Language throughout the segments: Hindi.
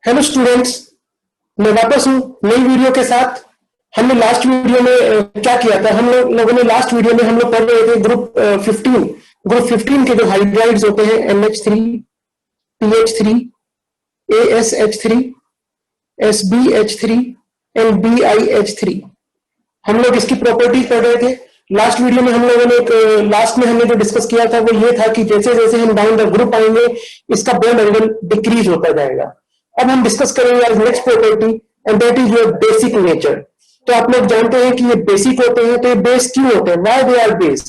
हेलो स्टूडेंट्स, मैं वापस हूँ नई वीडियो के साथ। हमने लास्ट वीडियो में क्या किया था? हम लोगों ने लास्ट वीडियो में हम लोग पढ़ रहे थे ग्रुप 15 के जो हाइड्राइड्स होते हैं NH3, PH3, ASH3, SBH3 and BiH3। हम लोग इसकी प्रॉपर्टी पढ़ रहे थे। लास्ट वीडियो में हम लोगों ने लास्ट में हमने जो डिस्कस किया था वो ये था कि जैसे जैसे हम डाउन द ग्रुप आएंगे इसका बॉन्ड एंगल डिक्रीज होता जाएगा। अब हम डिस्कस करेंगे आज next property and that is your basic nature. तो आप लोग जानते हैं कि ये बेसिक होते हैं, तो ये बेस क्यों होते हैं? Why they are base?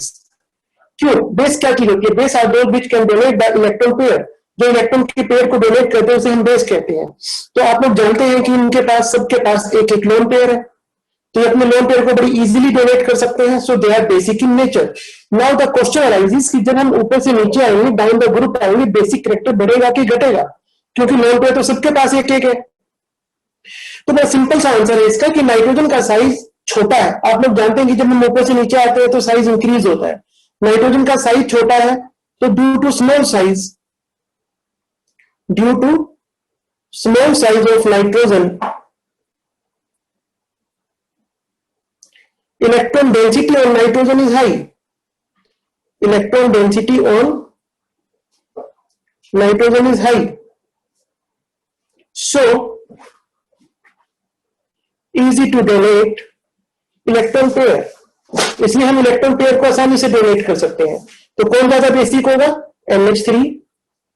क्यों बेस क्या चीज होती है? Base are those which can donate the electron pair. जो इलेक्ट्रॉन के पेयर को डोनेट करते हैं उसे हम बेस कहते हैं। तो आप लोग जानते हैं कि इनके पास सबके पास एक एक लोन पेयर है, तो अपने लोन पेयर को बड़ी इजीली डोनेट कर सकते हैं। So they are basic in nature. Now the question arises कि जब हम ऊपर से नीचे आएंगे, डाउन द ग्रुप आएंगे, बेसिक कैरेक्टर बढ़ेगा कि घटेगा? क्योंकि लोन पेयर तो सबके पास एक एक है। तो बड़ा सिंपल सा आंसर है इसका कि नाइट्रोजन का साइज छोटा है। आप लोग जानते हैं कि जब हम ऊपर से नीचे आते हैं तो साइज इंक्रीज होता है। नाइट्रोजन का साइज छोटा है, तो due to small size of nitrogen, electron density on nitrogen is high. Electron density on nitrogen is high. So easy to donate electron pair. इसलिए हम इलेक्ट्रॉन पेयर को आसानी से डोनेट कर सकते हैं। तो कौन ज्यादा बेसिक होगा? NH3,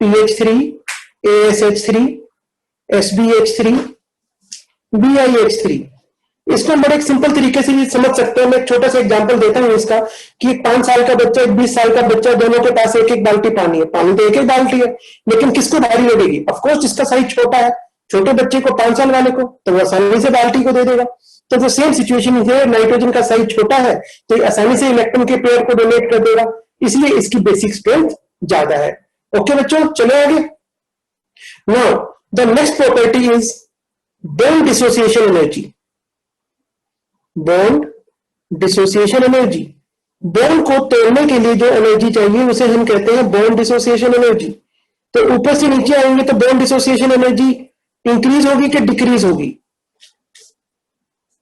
PH3, ASH3, SBH3, BiH3। इसको हम बड़े एक सिंपल तरीके से भी समझ सकते हैं। मैं एक छोटा सा एग्जांपल देता हूं इसका कि एक 5 साल का बच्चा, एक 20 साल का बच्चा, दोनों के पास एक एक बाल्टी पानी है। पानी तो एक एक बाल्टी है, लेकिन किसको भारी लगेगी? ऑफकोर्स जिसका साइज छोटा है। छोटे बच्चे को, 5 साल वाले को, तो वो आसानी से बाल्टी को दे देगा। तो जो सेम सिचुएशन है, नाइट्रोजन का साइज छोटा है तो आसानी से इलेक्ट्रॉन के पेयर को डोनेट कर देगा, इसलिए इसकी बेसिक स्ट्रेंथ ज्यादा है। ओके बच्चों, चलो आगे। Now the next property is bond dissociation energy. Bond dissociation energy, bond को तोड़ने के लिए जो एनर्जी चाहिए उसे हम कहते हैं बॉन्ड डिसोसिएशन एनर्जी। तो ऊपर से नीचे आएंगे तो बॉन्ड डिसोसिएशन एनर्जी इंक्रीज होगी कि डिक्रीज होगी?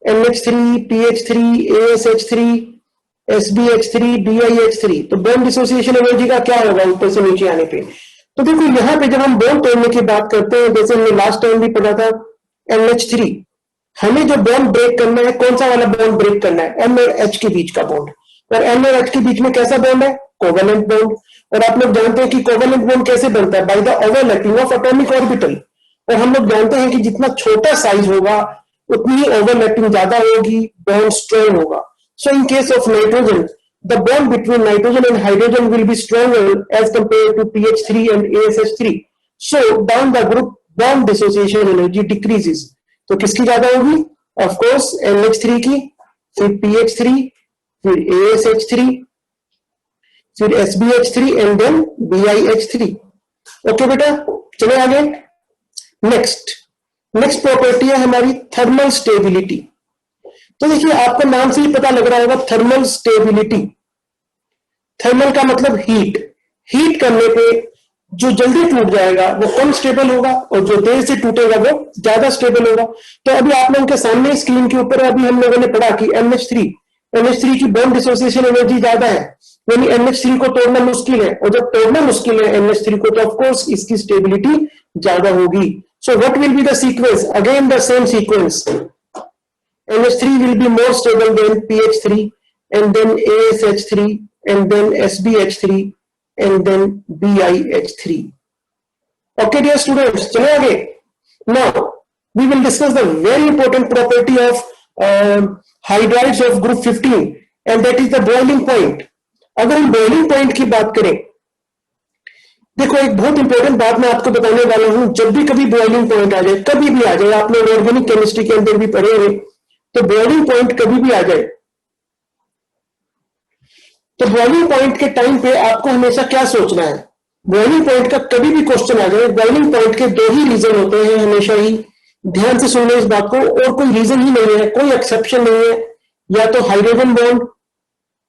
NH3, PH3, ASH3, SBH3, BiH3। तो बॉन्ड डिसोसिएशन एनर्जी का क्या होगा ऊपर से नीचे आने पे? तो देखो यहां पे जब हम बॉन्ड तोड़ने की बात करते हैं, जैसे हमने लास्ट टाइम भी पढ़ा था, NH3, हमें जो बॉन्ड ब्रेक करना है, कौन सा वाला बॉन्ड ब्रेक करना है? N और H के बीच का बॉन्ड। और N और H के बीच में कैसा बॉन्ड है? Covalent bond. और आप लोग जानते हैं कि कोवेलेंट बॉन्ड कैसे बनता है? By the overlapping of atomic orbital. और हम लोग जानते हैं कि जितना छोटा साइज होगा उतनी ही ओवरलैपिंग ज्यादा होगी, बॉन्ड स्ट्रॉन्ग होगा। So in case of nitrogen, the bond between nitrogen and hydrogen will be stronger as compare to PH3 and ASH3। So down the group bond dissociation energy decreases. तो किसकी ज्यादा होगी? ऑफ कोर्स NH3 की, फिर PH3, फिर ASH3, फिर SBH3 and then BiH3। Okay बेटा, चले आगे। नेक्स्ट प्रॉपर्टी है हमारी थर्मल स्टेबिलिटी। तो देखिए आपको नाम से ही पता लग रहा होगा, थर्मल स्टेबिलिटी। थर्मल का मतलब हीट करने पे जो जल्दी टूट जाएगा वो कम स्टेबल होगा, और जो देर से टूटेगा वो ज्यादा स्टेबल होगा। तो अभी आप लोगों के सामने स्क्रीन के ऊपर अभी हम लोगों ने पढ़ा कि NH3 की बॉन्ड डिसोसिएशन एनर्जी ज्यादा है, यानी NH3 को तोड़ना मुश्किल है। और जब तोड़ना मुश्किल है NH3 को, तो ऑफकोर्स इसकी स्टेबिलिटी ज्यादा होगी। So what will be the sequence? Again the same sequence. NH3 will be more stable than PH3, and then ASH3, and then SBH3, and then BiH3. Okay dear students, चलो आगे। Now we will discuss the very important property of hydrides of group 15, and that is the boiling point। अगर हम boiling point की बात करें, देखो एक बहुत इंपॉर्टेंट बात मैं आपको बताने वाला हूं। जब भी कभी बॉइलिंग पॉइंट आ जाए, कभी भी आ जाए, आपने ऑर्गेनिक केमिस्ट्री के अंदर भी पढ़े हैं, तो बॉइलिंग पॉइंट कभी भी आ जाए, तो बॉइलिंग पॉइंट के टाइम पे आपको हमेशा क्या सोचना है? बॉइलिंग पॉइंट का कभी भी क्वेश्चन आ जाए, बॉइलिंग पॉइंट के 2 ही रीजन होते हैं हमेशा ही। ध्यान से सुनना इस बात को, और कोई रीजन ही नहीं है, कोई एक्सेप्शन नहीं है। या तो हाइड्रोजन बॉन्ड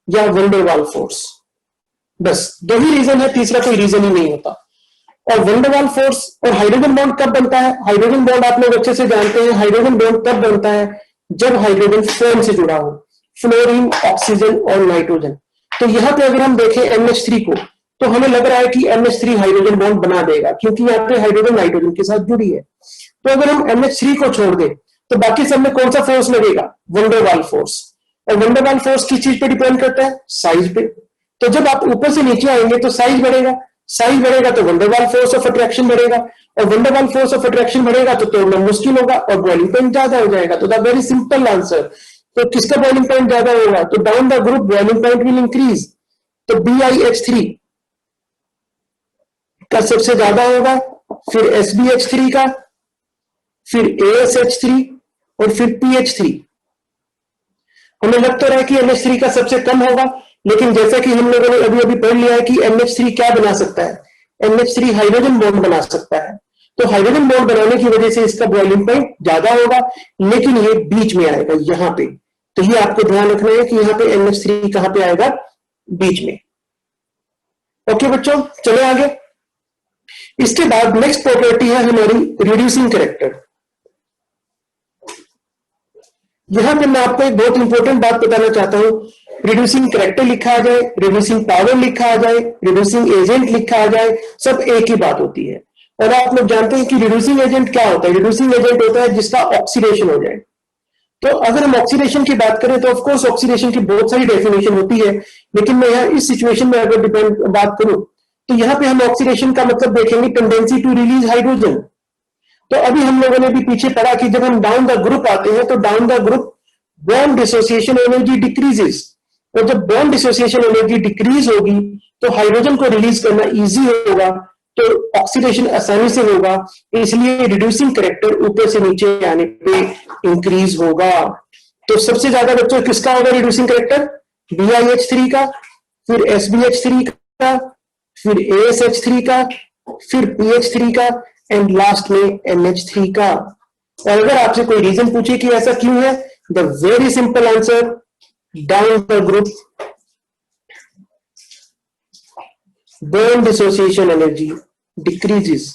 या वैन डेर वाल्स फोर्स, बस 2 ही रीजन है, तीसरा कोई रीजन ही नहीं होता। और वंडरवाल फोर्स और हाइड्रोजन बॉन्ड कब बनता है? हाइड्रोजन बॉन्ड आप लोग अच्छे से जानते हैं, हाइड्रोजन बॉन्ड तब बनता है जब हाइड्रोजन फोम से जुड़ा हो, फ्लोरीन, ऑक्सीजन और नाइट्रोजन। तो यहां पे अगर हम देखें NH3 को, तो हमें लग रहा है कि NH3 हाइड्रोजन बॉन्ड बना देगा, क्योंकि यहाँ पे हाइड्रोजन नाइट्रोजन के साथ जुड़ी है। तो अगर हम NH3 को छोड़ दें तो बाकी सब में कौन सा फोर्स लगेगा? Van der Waals force. और वंडरवाल फोर्स किस चीज पे डिपेंड करता है? साइज पे। तो जब आप ऊपर से नीचे आएंगे तो साइज बढ़ेगा, साइज बढ़ेगा तो वंडरवाल फोर्स ऑफ अट्रैक्शन बढ़ेगा, और वंडरवाल फोर्स ऑफ अट्रैक्शन बढ़ेगा तो तोड़ना मुश्किल होगा और बॉइलिंग पॉइंट ज्यादा हो जाएगा। तो द वेरी सिंपल आंसर, तो किसका बॉइलिंग पॉइंट ज्यादा होगा? तो down the group boiling point will increase. तो BiH3 का सबसे ज्यादा होगा, फिर SbH3 का, फिर ASH3 और फिर PH3। हमें लग तो रहा है कि NH3 का सबसे कम होगा, लेकिन जैसा कि हम लोगों ने अभी अभी पढ़ लिया है कि NH3 क्या बना सकता है? NH3 हाइड्रोजन बॉन्ड बना सकता है। तो हाइड्रोजन बॉन्ड बनाने की वजह से इसका बॉइलिंग पॉइंट ज्यादा होगा, लेकिन ये बीच में आएगा यहां पे। तो ये आपको ध्यान रखना है कि यहाँ पे NH3 कहां पे आएगा? बीच में। ओके बच्चों, चले आगे। इसके बाद नेक्स्ट प्रॉपर्टी है हमारी रिड्यूसिंग कैरेक्टर। यहां पे मैं आपको एक बहुत इंपॉर्टेंट बात बताना चाहता हूं। रिड्यूसिंग कैरेक्टर लिखा आ जाए, रिड्यूसिंग पावर लिखा आ जाए, रिड्यूसिंग एजेंट लिखा आ जाए, सब एक ही बात होती है। और आप लोग जानते हैं कि रिड्यूसिंग एजेंट क्या होता है? रिड्यूसिंग एजेंट होता है जिसका ऑक्सीडेशन हो जाए। तो अगर हम ऑक्सीडेशन की बात करें तो ऑफकोर्स ऑक्सीडेशन की बहुत सारी डेफिनेशन होती है, लेकिन मैं यहाँ इस सिचुएशन में अगर बात करूं तो यहाँ पे हम ऑक्सीडेशन का मतलब देखेंगे टेंडेंसी टू रिलीज हाइड्रोजन। तो अभी हम लोगों ने भी पीछे पढ़ा कि जब हम डाउन द ग्रुप आते हैं तो down the group bond dissociation energy decreases, और जब बॉन्ड डिसोसिएशन एनर्जी डिक्रीज होगी तो हाइड्रोजन को रिलीज करना इजी होगा, तो ऑक्सीडेशन आसानी से होगा, इसलिए रिड्यूसिंग कैरेक्टर ऊपर से नीचे आने पे इंक्रीज होगा। तो सबसे ज्यादा बच्चों किसका होगा रिड्यूसिंग कैरेक्टर? BiH3 का, फिर SbH3 का, फिर ASH3 का, फिर PH3 का, एंड लास्ट में NH3 का। और अगर आपसे कोई रीजन पूछे कि ऐसा क्यों है, the very simple answer, down the group bond dissociation energy decreases.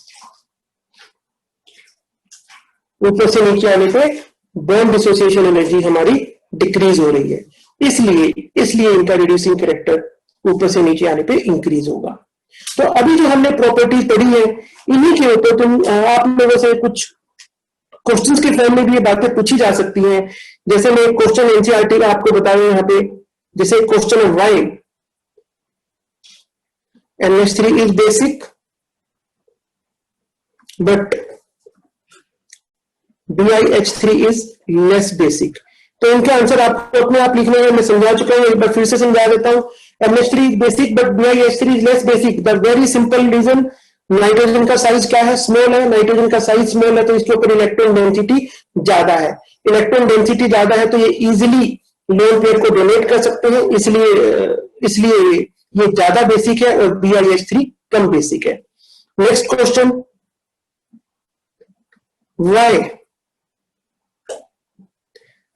ऊपर से नीचे आने पे बॉन्ड डिसोसिएशन एनर्जी हमारी डिक्रीज हो रही है, इसलिए इनका रिड्यूसिंग कैरेक्टर ऊपर से नीचे आने पे इंक्रीज होगा। तो अभी जो हमने प्रॉपर्टी पढ़ी है, इन्हीं के ऊपर तुम आप लोगों से कुछ क्वेश्चंस के फॉर्म में भी ये बातें पूछी जा सकती हैं। जैसे मैं क्वेश्चन एनसीईआरटी का आपको बताया यहाँ पे, जैसे question of why NH3 is basic but BiH3 is less basic। तो इनके आंसर आपको अपने आप लिखने हैं, मैं समझा चुका हूं, एक बार फिर से समझा देता हूं। NH3 is basic but BiH3 is less basic। The very simple reason, nitrogen का साइज क्या है? स्मॉल है। नाइट्रोजन का साइज स्मॉल है तो इसके ऊपर इलेक्ट्रॉन डेंसिटी ज्यादा है। इलेक्ट्रॉन डेंसिटी ज्यादा है तो ये इजिली लोन पेयर को डोनेट कर सकते हैं, इसलिए ये ज्यादा बेसिक है और BiH3 कम बेसिक है। Next question, why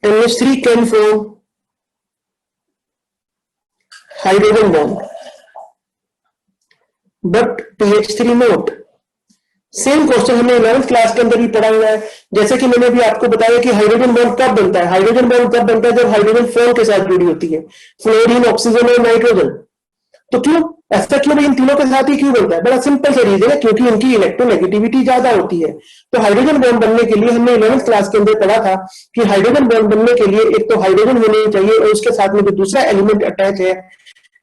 NH3 can form hydrogen bond but PH3 not। Same question हमने 11th क्लास के अंदर भी पढ़ा हुआ है। जैसे कि मैंने भी आपको बताया कि हाइड्रोजन बॉन्ड कब बनता है? हाइड्रोजन बॉन्ड तब बनता है जब हाइड्रोजन फोम के साथ जुड़ी होती है, फ्लोरीन, ऑक्सीजन और नाइट्रोजन। तो क्यों ऐसा, क्यों इन तीनों के साथ ही क्यों बनता है? बड़ा सिंपल सा रीजन है, क्योंकि इनकी इलेक्ट्रोनेगेटिविटी ज्यादा होती है। तो हाइड्रोजन बॉन्ड बनने के लिए हमने 11th क्लास के अंदर पढ़ा था कि हाइड्रोजन बॉन्ड बनने के लिए एक तो हाइड्रोजन होने चाहिए और उसके साथ में जो दूसरा एलिमेंट अटैच है,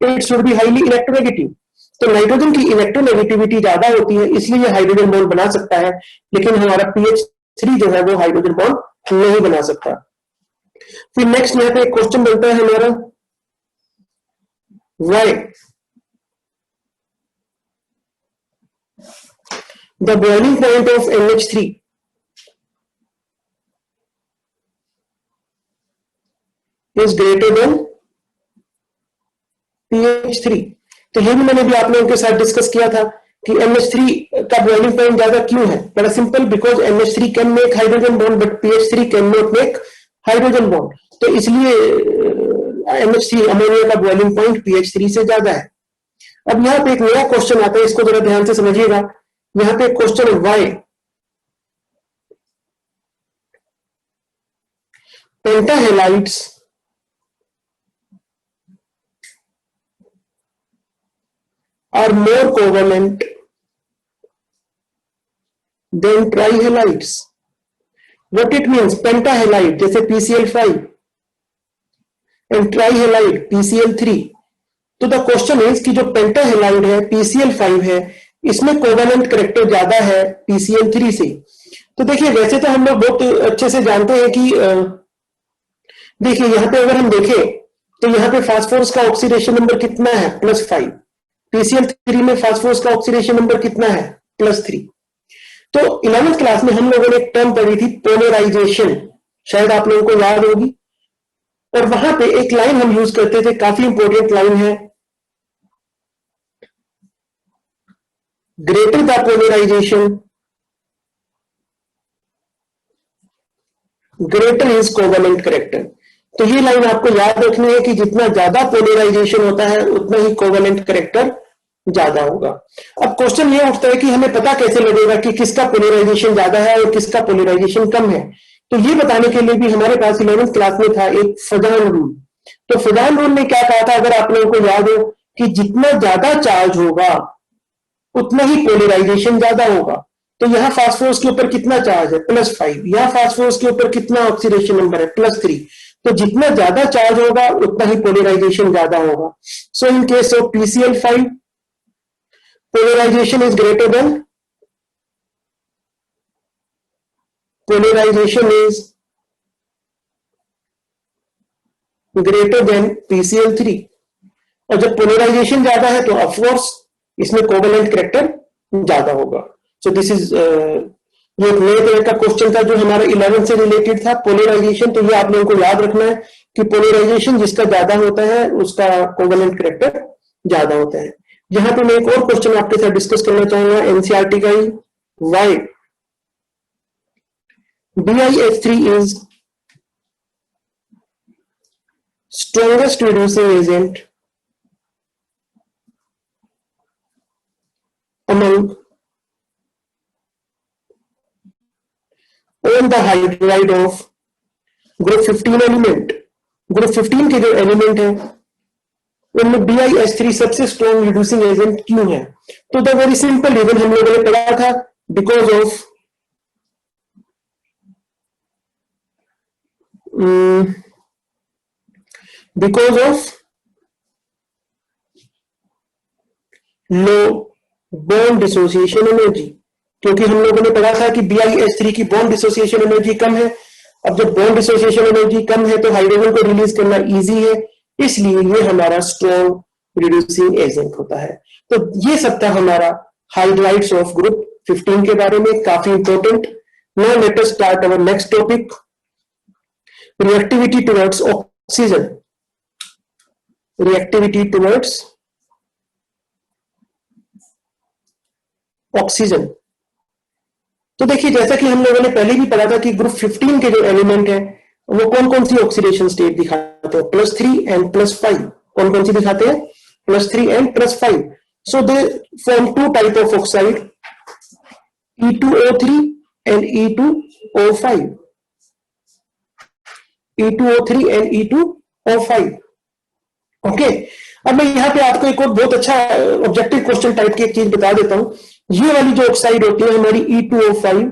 it should be highly electronegative. तो नाइट्रोजन की इलेक्ट्रोनेगेटिविटी ज्यादा होती है, इसलिए हाइड्रोजन बॉन्ड बना सकता है, लेकिन हमारा PH3 जो है वो हाइड्रोजन बॉन्ड नहीं बना सकता। फिर नेक्स्ट यहाँ पे एक क्वेश्चन बनता है हमारा, Y the boiling point of NH3 is greater than PH3। तो ये भी मैंने भी आप लोगों के साथ डिस्कस किया था कि NH3 का बॉइलिंग पॉइंट ज्यादा क्यों है? बड़ा simple, because NH3 can make hydrogen bond but PH3 can not make hydrogen bond. तो इसलिए NH3 अमोनिया का बॉइलिंग पॉइंट PH3 से ज्यादा है। अब यहाँ पे एक नया क्वेश्चन आता है, इसको जरा ध्यान से समझिएगा। यहां पे क्वेश्चन है why pentahalides are more covalent than trihalides. What it means, pentahalide जैसे PCl5 एंड ट्राइहेलाइड PCl3। तो द क्वेश्चन इज कि जो पेंटाहेलाइड है PCl5 है, इसमें कोवेलेंट कैरेक्टर ज्यादा है PCl3 से। तो देखिए वैसे तो हम लोग बहुत अच्छे से जानते हैं कि देखिए यहां पे अगर हम देखें तो यहां पे फास्फोरस का ऑक्सीडेशन नंबर कितना है, +5। PCl3 में फास्फोरस का ऑक्सीडेशन नंबर कितना है, +3। तो 11th क्लास में हम लोगों ने एक टर्म पढ़ी थी पोलराइजेशन, शायद आप लोगों को याद होगी, और वहां पे एक लाइन हम यूज करते थे, काफी इंपॉर्टेंट लाइन है, greater the polarisation greater is covalent character. तो ये लाइन आपको याद रखनी है कि जितना ज्यादा पोलराइजेशन होता है उतना ही कोवेलेंट कैरेक्टर ज्यादा होगा। अब क्वेश्चन ये उठता है कि हमें पता कैसे लगेगा कि किसका पोलराइजेशन ज्यादा है और किसका पोलराइजेशन कम है। तो ये बताने के लिए भी हमारे पास 11th क्लास में था एक फजान रूल। तो फजान रूल ने क्या कहा था, अगर आप लोगों को याद हो, कि जितना ज्यादा चार्ज होगा उतना ही पोलराइजेशन ज्यादा होगा। तो यहाँ फास्फोरस के ऊपर कितना चार्ज है, +5। यहाँ फास्फोरस के ऊपर कितना ऑक्सीडेशन नंबर है, +3। तो जितना ज्यादा चार्ज होगा उतना ही पोलराइजेशन ज्यादा होगा। So in case of PCl5 polarization is greater than PCl3। और जब पोलराइजेशन ज्यादा है तो ऑफकोर्स इसमें कोवेलेंट कैरेक्टर ज्यादा होगा। सो दिस इज ये एक नए तरह का क्वेश्चन था जो हमारा 11 से रिलेटेड था, पोलराइजेशन। तो ये आप लोगों को याद रखना है कि पोलराइजेशन जिसका ज्यादा होता है उसका कोवेलेंट कैरेक्टर ज्यादा होता है। यहां पे मैं एक और क्वेश्चन आपके साथ डिस्कस करना चाहूंगा एनसीईआरटी का ही, why BiH3 is strongest reducing agent among all the hydride of group 15 element. Group 15 के जो एलिमेंट है उनमें BiH3 सबसे स्ट्रॉन्ग रिड्यूसिंग एजेंट क्यों है? तो द वेरी सिंपल रीजन हम लोगों ने पढ़ा था, because of low bond dissociation energy. क्योंकि हम लोगों ने पढ़ा था कि BiH3 की बॉन्ड डिसोसिएशन एनर्जी कम है। अब जब बॉन्ड डिसोसिएशन एनर्जी कम है तो हाइड्रोजन को रिलीज करना इजी है, इसलिए ये हमारा स्ट्रॉन्ग रिड्यूसिंग एजेंट होता है। तो ये सब था हमारा हाइड्राइड्स ऑफ ग्रुप 15 के बारे में, काफी important. Now let us start our next topic, reactivity towards oxygen. Reactivity towards oxygen. तो देखिए जैसा कि हम लोगों ने पहले भी पढ़ा था कि ग्रुप 15 के जो एलिमेंट है वो कौन कौन सी ऑक्सीडेशन स्टेट दिखाते हैं, +3 एंड +5। कौन कौन सी दिखाते हैं, +3 and +5। So they form two type of oxide, E2O3 and E2O5। E2O3 and E2O5। Okay, अब मैं यहाँ पे आपको एक और बहुत अच्छा ऑब्जेक्टिव क्वेश्चन टाइप की एक चीज बता देता हूं। ये वाली जो ऑक्साइड होती है हमारी E2O5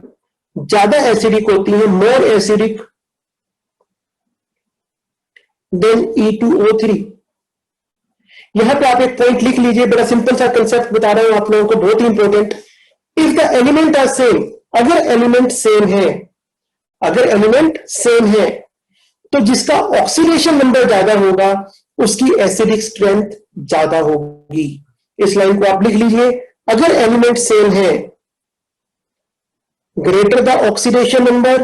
ज्यादा एसिडिक होती है, मोर एसिडिक देन E2O3। यहां पे आप एक पॉइंट लिख लीजिए, बड़ा सिंपल सा कंसेप्ट बता रहा हूं आप लोगों को, बहुत ही important. If the element are same, अगर एलिमेंट सेम है, अगर एलिमेंट सेम है तो जिसका ऑक्सीडेशन नंबर ज्यादा होगा उसकी एसिडिक स्ट्रेंथ ज्यादा होगी। इस लाइन को आप लिख लीजिए, अगर एलिमेंट सेम है, greater the oxidation number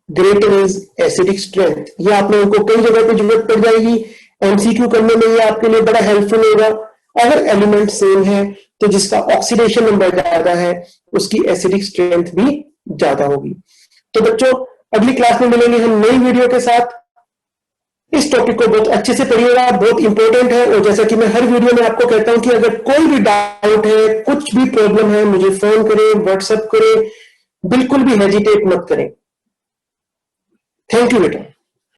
greater is acidic strength. ये आप लोगों को कई जगह पे जरूरत पड़ जाएगी, एमसीक्यू करने में ये आपके लिए बड़ा हेल्पफुल होगा। अगर एलिमेंट सेम है तो जिसका ऑक्सीडेशन नंबर ज्यादा है उसकी एसिडिक स्ट्रेंथ भी ज्यादा होगी। तो बच्चों अगली क्लास में मिलेंगे हम नई वीडियो के साथ। इस टॉपिक को बहुत अच्छे से पढ़िएगा, बहुत इंपॉर्टेंट है। और जैसा कि मैं हर वीडियो में आपको कहता हूं कि अगर कोई भी डाउट है, कुछ भी प्रॉब्लम है, मुझे फोन करें, व्हाट्सएप करें, बिल्कुल भी हेजिटेट मत करें। थैंक यू बेटा।